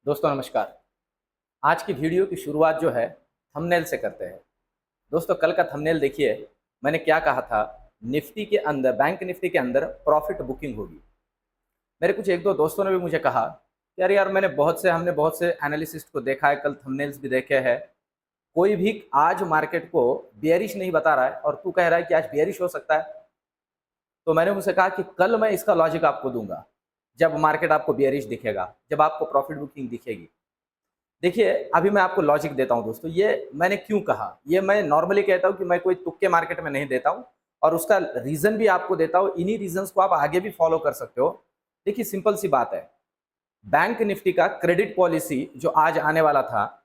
दोस्तों नमस्कार। आज की वीडियो की शुरुआत जो है थंबनेल से करते हैं। दोस्तों कल का थंबनेल देखिए, मैंने क्या कहा था। निफ्टी के अंदर, बैंक निफ्टी के अंदर प्रॉफिट बुकिंग होगी। मेरे कुछ एक दो दोस्तों ने भी मुझे कहा कि अरे यार, हमने बहुत से एनालिसिस्ट को देखा है, कल थंबनेल्स भी देखे हैं, कोई भी आज मार्केट को बेयरिश नहीं बता रहा है और तू कह रहा है कि आज बेयरिश हो सकता है। तो मैंने उनसे कहा कि कल मैं इसका लॉजिक आपको दूंगा, जब मार्केट आपको बेयरिश दिखेगा, जब आपको प्रॉफिट बुकिंग दिखेगी। देखिए, अभी मैं आपको लॉजिक देता हूँ दोस्तों। ये मैंने क्यों कहा, ये मैं नॉर्मली कहता हूँ कि मैं कोई तुक्के मार्केट में नहीं देता हूँ, और उसका रीज़न भी आपको देता हूँ। इन्हीं रीजंस को आप आगे भी फॉलो कर सकते हो। देखिए, सिंपल सी बात है, बैंक निफ्टी का क्रेडिट पॉलिसी जो आज आने वाला था,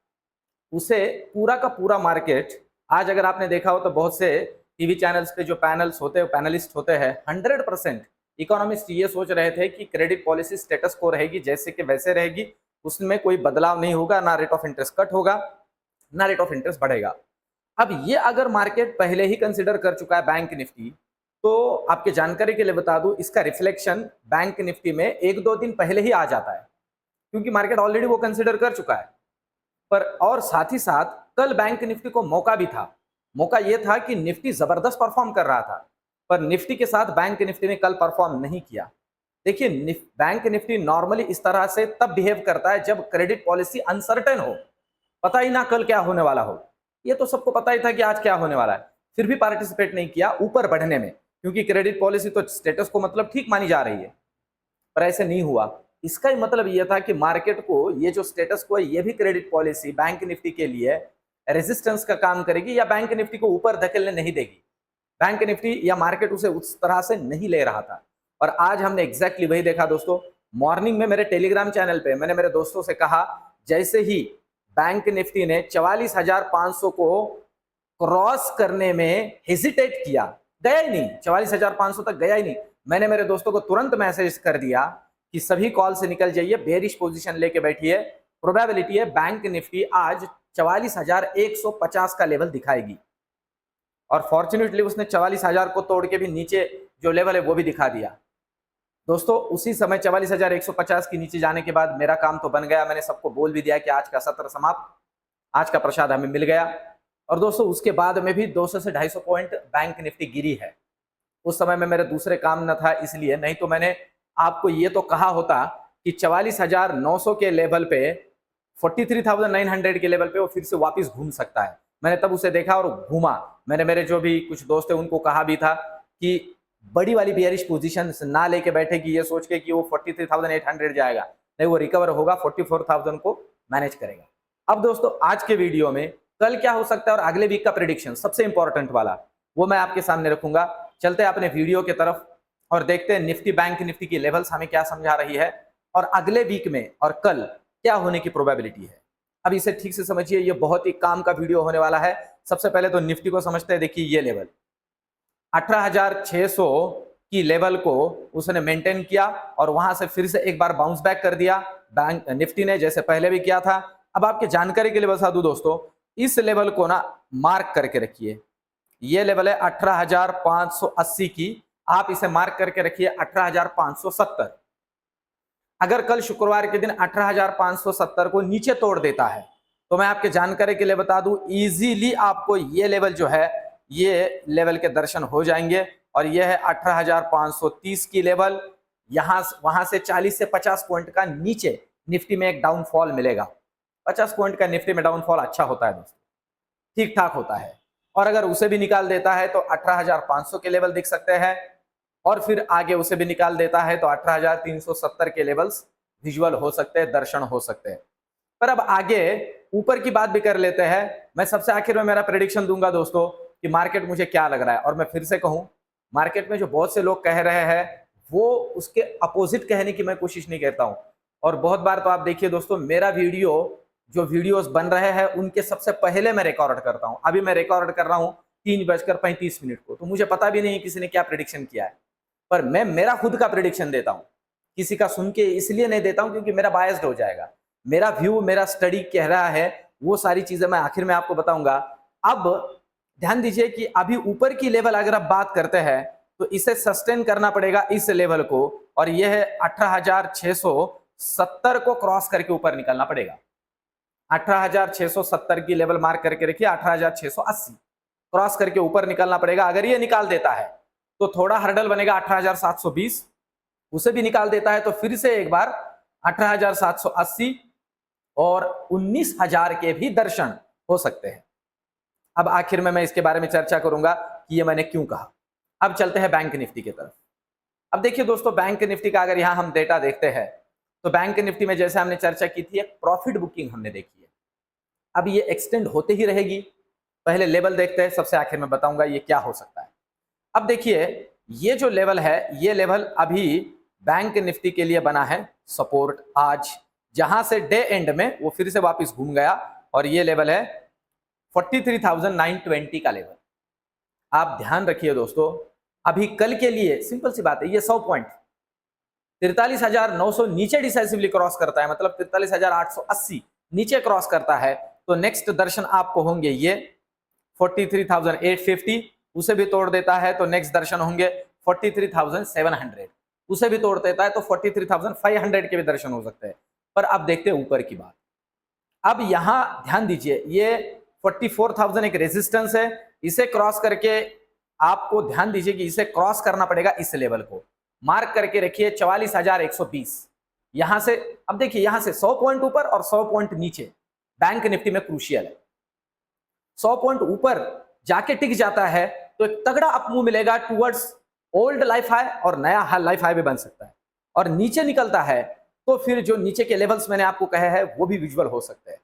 उसे पूरा का पूरा मार्केट, आज अगर आपने देखा हो तो बहुत से टीवी चैनल्स पे जो पैनलिस्ट होते हैं, 100% इकोनॉमिस्ट ये सोच रहे थे कि क्रेडिट पॉलिसी स्टेटस को रहेगी, जैसे कि वैसे रहेगी, उसमें कोई बदलाव नहीं होगा, ना रेट ऑफ इंटरेस्ट कट होगा, ना रेट ऑफ इंटरेस्ट बढ़ेगा। अब ये अगर मार्केट पहले ही कंसिडर कर चुका है बैंक निफ्टी, तो आपके जानकारी के लिए बता दूं, इसका रिफ्लेक्शन बैंक निफ्टी में एक दो दिन पहले ही आ जाता है, क्योंकि मार्केट ऑलरेडी वो कंसिडर कर चुका है। पर और साथ ही साथ कल बैंक निफ्टी को मौका भी था। मौका यह था कि निफ्टी जबरदस्त परफॉर्म कर रहा था, पर निफ्टी के साथ बैंक निफ्टी ने कल परफॉर्म नहीं किया। देखिए, बैंक निफ्टी नॉर्मली इस तरह से तब बिहेव करता है जब क्रेडिट पॉलिसी अनसर्टेन हो, पता ही ना कल क्या होने वाला हो। ये तो सबको पता ही था कि आज क्या होने वाला है, फिर भी पार्टिसिपेट नहीं किया ऊपर बढ़ने में, क्योंकि क्रेडिट पॉलिसी तो स्टेटस को मतलब ठीक मानी जा रही है। पर ऐसे नहीं हुआ। इसका ही मतलब यह था कि मार्केट को ये जो स्टेटस को है, ये भी क्रेडिट पॉलिसी बैंक निफ्टी के लिए रेजिस्टेंस का काम करेगी, या बैंक निफ्टी को ऊपर धकेलने नहीं देगी। बैंक निफ्टी या मार्केट उसे उस तरह से नहीं ले रहा था, और आज हमने एग्जैक्टली वही देखा दोस्तों। मॉर्निंग में मेरे टेलीग्राम चैनल पे मैंने मेरे दोस्तों से कहा, जैसे ही बैंक निफ्टी ने 44,500 को क्रॉस करने में हेजिटेट किया, गया ही नहीं, 44,500 तक गया ही नहीं, मैंने मेरे दोस्तों को तुरंत मैसेज कर दिया कि सभी कॉल से निकल जाइए, बेरिश पोजीशन लेके बैठिए। प्रोबेबिलिटी है बैंक निफ्टी आज 44,150 का लेवल दिखाएगी, और फॉर्चुनेटली उसने 44,000 को तोड़ के भी नीचे जो लेवल है वो भी दिखा दिया। दोस्तों उसी समय 44,150 के नीचे जाने के बाद मेरा काम तो बन गया। मैंने सबको बोल भी दिया कि आज का सत्र समाप्त, आज का प्रसाद हमें मिल गया। और दोस्तों उसके बाद में भी 200 से 250 पॉइंट बैंक निफ्टी गिरी है। उस समय में मेरे दूसरे काम न था इसलिए, नहीं तो मैंने आपको ये तो कहा होता कि 44,900 के लेवल पे, 43,900 के लेवल पे वो फिर से वापस घूम सकता है। मैंने तब उसे देखा और घूमा। मैंने मेरे जो भी कुछ दोस्त थे उनको कहा भी था कि बड़ी वाली बियरिश पोजीशन ना लेके बैठे कि ये सोच के कि वो 43,800 जाएगा, नहीं, वो रिकवर होगा, 44,000 को मैनेज करेगा। अब दोस्तों आज के वीडियो में कल क्या हो सकता है और अगले वीक का प्रेडिक्शन सबसे इंपॉर्टेंट वाला, वो मैं आपके सामने रखूंगा। चलते हैं अपने वीडियो की तरफ और देखते हैं निफ्टी बैंक निफ्टी की लेवल्स हमें क्या समझा रही है, और अगले वीक में और कल क्या होने की प्रोबेबिलिटी है। अब इसे ठीक से समझिए, ये बहुत ही काम का वीडियो होने वाला है। सबसे पहले तो निफ्टी को समझते हैं। देखिए, ये लेवल 18,600 की लेवल को उसने मेंटेन किया, और वहां से फिर से एक बार बाउंस बैक कर दिया बैंक निफ्टी ने, जैसे पहले भी किया था। अब आपके जानकारी के लिए बता दूं दोस्तों, इस लेवल को ना मार्क करके रखिए। ये लेवल है 18,580 की, आप इसे मार्क करके रखिए 18,570। अगर कल शुक्रवार के दिन 18,570 को नीचे तोड़ देता है, तो मैं आपके जानकारी के लिए बता दूं, इजीली आपको ये लेवल जो है, ये लेवल के दर्शन हो जाएंगे। और ये है 18,530 की लेवल। वहां से 40 से 50 पॉइंट का नीचे निफ्टी में एक डाउनफॉल मिलेगा। 50 पॉइंट का निफ्टी में डाउनफॉल अच्छा होता है दोस्तों, ठीक ठाक होता है। और अगर उसे भी निकाल देता है तो 18,500 के लेवल दिख सकते हैं, और फिर आगे उसे भी निकाल देता है तो 18,370 के लेवल्स विजुअल हो सकते हैं, दर्शन हो सकते हैं। पर अब आगे ऊपर की बात भी कर लेते हैं। मैं सबसे आखिर में मेरा प्रेडिक्शन दूंगा दोस्तों कि मार्केट मुझे क्या लग रहा है। और मैं फिर से कहूं, मार्केट में जो बहुत से लोग कह रहे हैं वो उसके अपोजिट कहने की मैं कोशिश नहीं करता हूं। और बहुत बार तो आप देखिए दोस्तों, मेरा जो वीडियोस बन रहे हैं उनके सबसे पहले मैं रिकॉर्ड करता हूं। अभी मैं रिकॉर्ड कर रहा हूं 3:35 को, तो मुझे पता भी नहीं किसी ने क्या प्रेडिक्शन किया है, पर मैं मेरा खुद का प्रेडिक्शन देता हूं। किसी का सुन के इसलिए नहीं देता हूं क्योंकि मेरा बायस्ड हो जाएगा। मेरा व्यू, मेरा स्टडी कह रहा है, वो सारी चीजें मैं आखिर में आपको बताऊंगा। अब ध्यान दीजिए कि अभी ऊपर की लेवल अगर आप बात करते हैं तो इसे सस्टेन करना पड़ेगा इस लेवल को, और यह है 18,600 18,670 को क्रॉस करके ऊपर निकलना पड़ेगा। 18,670 की लेवल मार्क करके रखिए, 18,680 क्रॉस करके ऊपर निकलना पड़ेगा। अगर ये निकाल देता है तो थोड़ा हर्डल बनेगा 18,720, उसे भी निकाल देता है तो फिर से एक बार 18,780 और 19,000 के भी दर्शन हो सकते हैं। अब आखिर में मैं इसके बारे में चर्चा करूंगा कि ये मैंने क्यों कहा। अब चलते हैं बैंक निफ्टी की तरफ। अब देखिए दोस्तों, बैंक निफ्टी का अगर यहां हम डेटा देखते हैं तो बैंक निफ्टी में जैसे हमने चर्चा की थी, एक प्रॉफिट बुकिंग हमने देखी है। अब ये एक्सटेंड होते ही रहेगी। पहले लेवल देखते हैं, सबसे आखिर में बताऊंगा ये क्या हो सकता है। अब देखिए, ये जो लेवल है, ये लेवल अभी बैंक निफ्टी के लिए बना है सपोर्ट आज, जहां से डे एंड में वो फिर से वापस घूम गया और ये लेवल है 43,920 का लेवल। आप ध्यान रखिए दोस्तों, अभी कल के लिए सिंपल सी बात है, ये 100 पॉइंट 43,900 नीचे डिसाइसिवली क्रॉस करता है, मतलब 43,880 नीचे क्रॉस करता है तो नेक्स्ट दर्शन आपको होंगे ये 43,850, उसे भी तोड़ देता है तो नेक्स्ट दर्शन होंगे 43,700, उसे भी तोड़ देता है तो 43,500 के भी दर्शन हो सकते हैं। पर अब देखते हैं ऊपर की बात। अब यहां ध्यान दीजिए, ये 44,000 एक रेजिस्टेंस है, इसे क्रॉस करके आपको ध्यान दीजिए कि इसे क्रॉस करना पड़ेगा। इस लेवल को मार्क करके रखिए 44,120। यहां से अब देखिए, यहां से 100 पॉइंट ऊपर और 100 पॉइंट नीचे बैंक निफ्टी में क्रूशियल है। 100 पॉइंट ऊपर जाके टिक जाता है तो एक तगड़ा अप मूव मिलेगा टुवर्ड्स ओल्ड लाइफ हाई और नया लाइफ हाई भी बन सकता है, और नीचे निकलता है तो फिर जो नीचे के लेवल्स मैंने आपको कहे हैं वो भी विजुअल हो सकते हैं।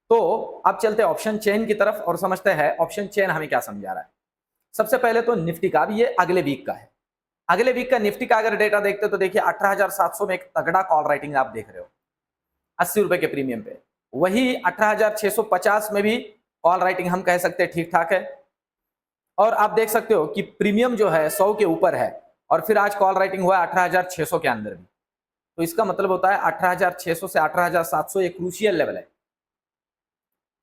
तो अब चलते हैं ऑप्शन चेन की तरफ और समझते हैं ऑप्शन चेन हमें क्या समझा रहा है। सबसे पहले तो निफ्टी का, अब ये अगले वीक का है। अगले वीक का निफ्टी का अगर डेटा देखते हो तो देखिए 18,700 में एक तगड़ा कॉल राइटिंग आप देख रहे हो 80 रुपए के प्रीमियम पे। वही 18,650 में भी कॉल राइटिंग हम कह सकते हैं ठीक ठाक है, और आप देख सकते हो कि प्रीमियम जो है 100 के ऊपर है, और फिर आज कॉल राइटिंग हुआ है 18,600 के अंदर भी। तो इसका मतलब होता है 18,600 से 18,700 एक क्रूशियल लेवल है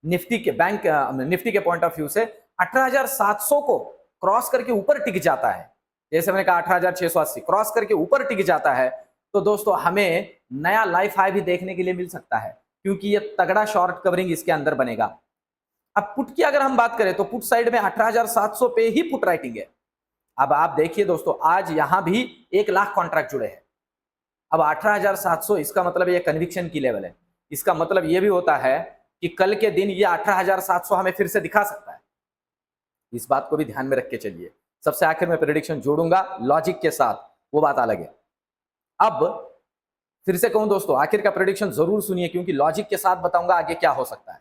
निफ्टी के, बैंक निफ्टी के पॉइंट ऑफ व्यू से। 18,700 को क्रॉस करके ऊपर टिक जाता है, जैसे मैंने कहा 18,680 क्रॉस करके ऊपर टिक जाता है तो दोस्तों हमें नया लाइफ हाई भी देखने के लिए मिल सकता है, क्योंकि ये तगड़ा शॉर्ट कवरिंग इसके अंदर बनेगा। अब पुट की अगर हम बात करें तो पुट साइड में 18,700 पे ही पुट राइटिंग है। अब आप देखिए दोस्तों, आज यहां भी 1 लाख कॉन्ट्रैक्ट जुड़े हैं। अब 18,700 इसका मतलब ये कन्विक्शन की लेवल है। इसका मतलब ये भी होता है कि कल के दिन ये 18,700 हमें फिर से दिखा सकता है। इस बात को भी ध्यान में रख के चलिए। सबसे आखिर में प्रेडिक्शन जोड़ूंगा लॉजिक के साथ, वो बात अलग है। अब फिर से कहूं दोस्तों, आखिर का प्रेडिक्शन जरूर सुनिए, क्योंकि लॉजिक के साथ बताऊंगा आगे क्या हो सकता है,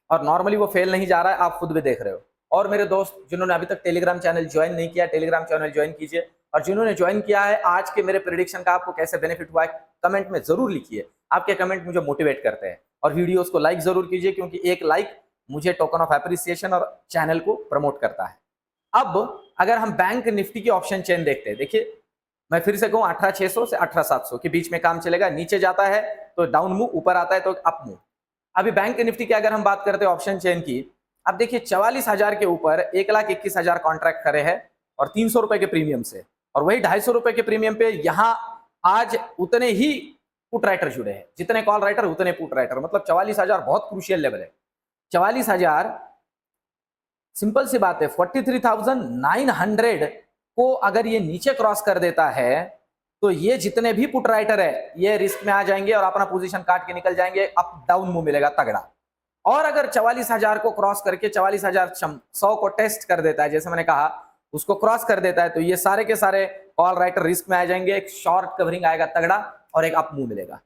और नॉर्मली वो फेल नहीं जा रहा है, आप खुद भी देख रहे हो। और मेरे दोस्त जिन्होंने अभी तक टेलीग्राम चैनल ज्वाइन नहीं किया, टेलीग्राम चैनल ज्वाइन कीजिए, और जिन्होंने ज्वाइन किया है, आज के मेरे प्रेडिक्शन का आपको कैसे बेनिफिट हुआ है कमेंट में जरूर लिखिए। आपके कमेंट मुझे मोटिवेट करते हैं। और वीडियोस को लाइक जरूर कीजिए, क्योंकि एक लाइक मुझे टोकन ऑफ एप्रिसिएशन और चैनल को प्रमोट करता है। अब अगर हम बैंक निफ्टी की ऑप्शन चेन देखते हैं, देखिए मैं फिर से कहूं 18,600 से 18,700 के बीच में काम चलेगा। नीचे जाता है तो डाउन मूव, ऊपर आता है तो अप मूव। अभी बैंक निफ्टी की अगर हम बात करते हैं ऑप्शन चेन की, अब देखिए 44,000 के ऊपर 1,21,000 कॉन्ट्रैक्ट खड़े हैं और 300 रुपए के प्रीमियम से, और वही 250 रुपए के प्रीमियम पे यहां आज उतने ही पुट राइटर जुड़े हैं, जितने कॉल राइटर उतने पुट राइटर, मतलब 44,000 बहुत क्रूशियल लेवल है। 44,000 सिंपल सी बात है, 43,900 को अगर ये नीचे क्रॉस कर देता है तो ये जितने भी पुट राइटर है ये रिस्क में आ जाएंगे और अपना पोजीशन काट के निकल जाएंगे। अप डाउन मूव मिलेगा तगड़ा। और अगर 44,000 को क्रॉस करके 44,100 को टेस्ट कर देता है, जैसे मैंने कहा उसको क्रॉस कर देता है, तो ये सारे के सारे कॉल राइटर रिस्क में आ जाएंगे। एक शॉर्ट कवरिंग आएगा तगड़ा और एक अप मूव मिलेगा।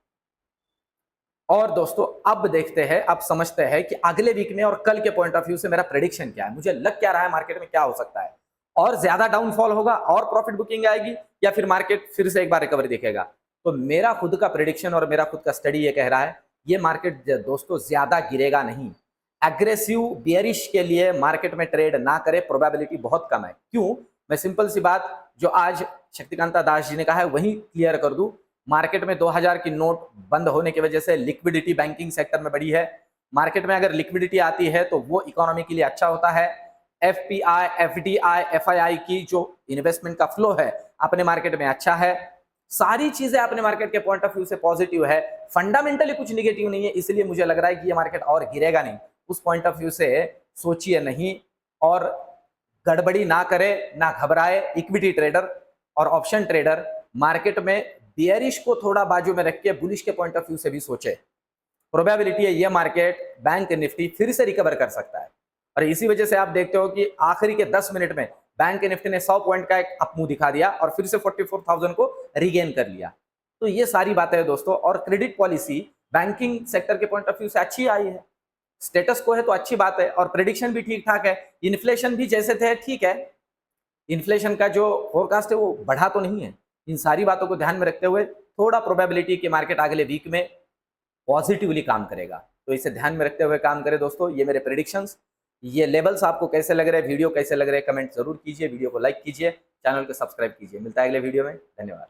और दोस्तों अब देखते हैं, अब समझते हैं कि अगले वीक में और कल के पॉइंट ऑफ व्यू से मेरा प्रेडिक्शन क्या है, मुझे लग क्या रहा है मार्केट में क्या हो सकता है। और ज्यादा डाउनफॉल होगा और प्रॉफिट बुकिंग आएगी, या फिर मार्केट फिर से एक बार रिकवरी देखेगा। तो मेरा खुद का प्रेडिक्शन और मेरा खुद का स्टडी ये कह रहा है, ये मार्केट दोस्तों ज्यादा गिरेगा नहीं। एग्रेसिव बियरिश के लिए मार्केट में ट्रेड ना करे, प्रोबेबिलिटी बहुत कम है। क्यों? मैं सिंपल सी बात जो आज शक्तिकांता दास जी ने कहा है वही क्लियर कर दूं। मार्केट में 2000 की नोट बंद होने की वजह से लिक्विडिटी बैंकिंग सेक्टर में बढ़ी है। मार्केट में अगर लिक्विडिटी आती है तो वो इकोनॉमी के लिए अच्छा होता है। एफपीआई, एफडीआई, एफआईआई की जो इन्वेस्टमेंट का फ्लो है अपने मार्केट में अच्छा है। सारी चीजें अपने मार्केट के पॉइंट ऑफ व्यू से पॉजिटिव है, फंडामेंटली कुछ निगेटिव नहीं है, इसलिए मुझे लग रहा है कि ये मार्केट और गिरेगा नहीं। उस पॉइंट ऑफ व्यू से सोचिए नहीं और गड़बड़ी ना करे, ना घबराए। इक्विटी ट्रेडर और ऑप्शन ट्रेडर मार्केट में बियरिश को थोड़ा बाजू में रख के बुलिश के पॉइंट ऑफ व्यू से भी सोचे। प्रोबेबिलिटी है ये मार्केट बैंक निफ्टी फिर से रिकवर कर सकता है, और इसी वजह से आप देखते हो कि आखिरी के 10 मिनट में बैंक निफ्टी ने 100 पॉइंट का एक अप मूव दिखा दिया और फिर से 44,000 को रिगेन कर लिया। तो ये सारी बातें हैं दोस्तों। और क्रेडिट पॉलिसी बैंकिंग सेक्टर के पॉइंट ऑफ व्यू से अच्छी आई है, स्टेटस को है तो अच्छी बात है, और प्रेडिक्शन भी ठीक ठाक है। इन्फ्लेशन भी जैसे थे ठीक है, इन्फ्लेशन का जो फोरकास्ट है वो बढ़ा तो नहीं है। इन सारी बातों को ध्यान में रखते हुए थोड़ा प्रोबेबिलिटी कि मार्केट अगले वीक में पॉजिटिवली काम करेगा, तो इसे ध्यान में रखते हुए काम करें दोस्तों। ये मेरे प्रेडिक्शंस, ये लेवल्स आपको कैसे लग रहे हैं, वीडियो कैसे लग रहे हैं, कमेंट जरूर कीजिए, वीडियो को लाइक कीजिए, चैनल को सब्सक्राइब कीजिए। मिलता है अगले वीडियो में, धन्यवाद।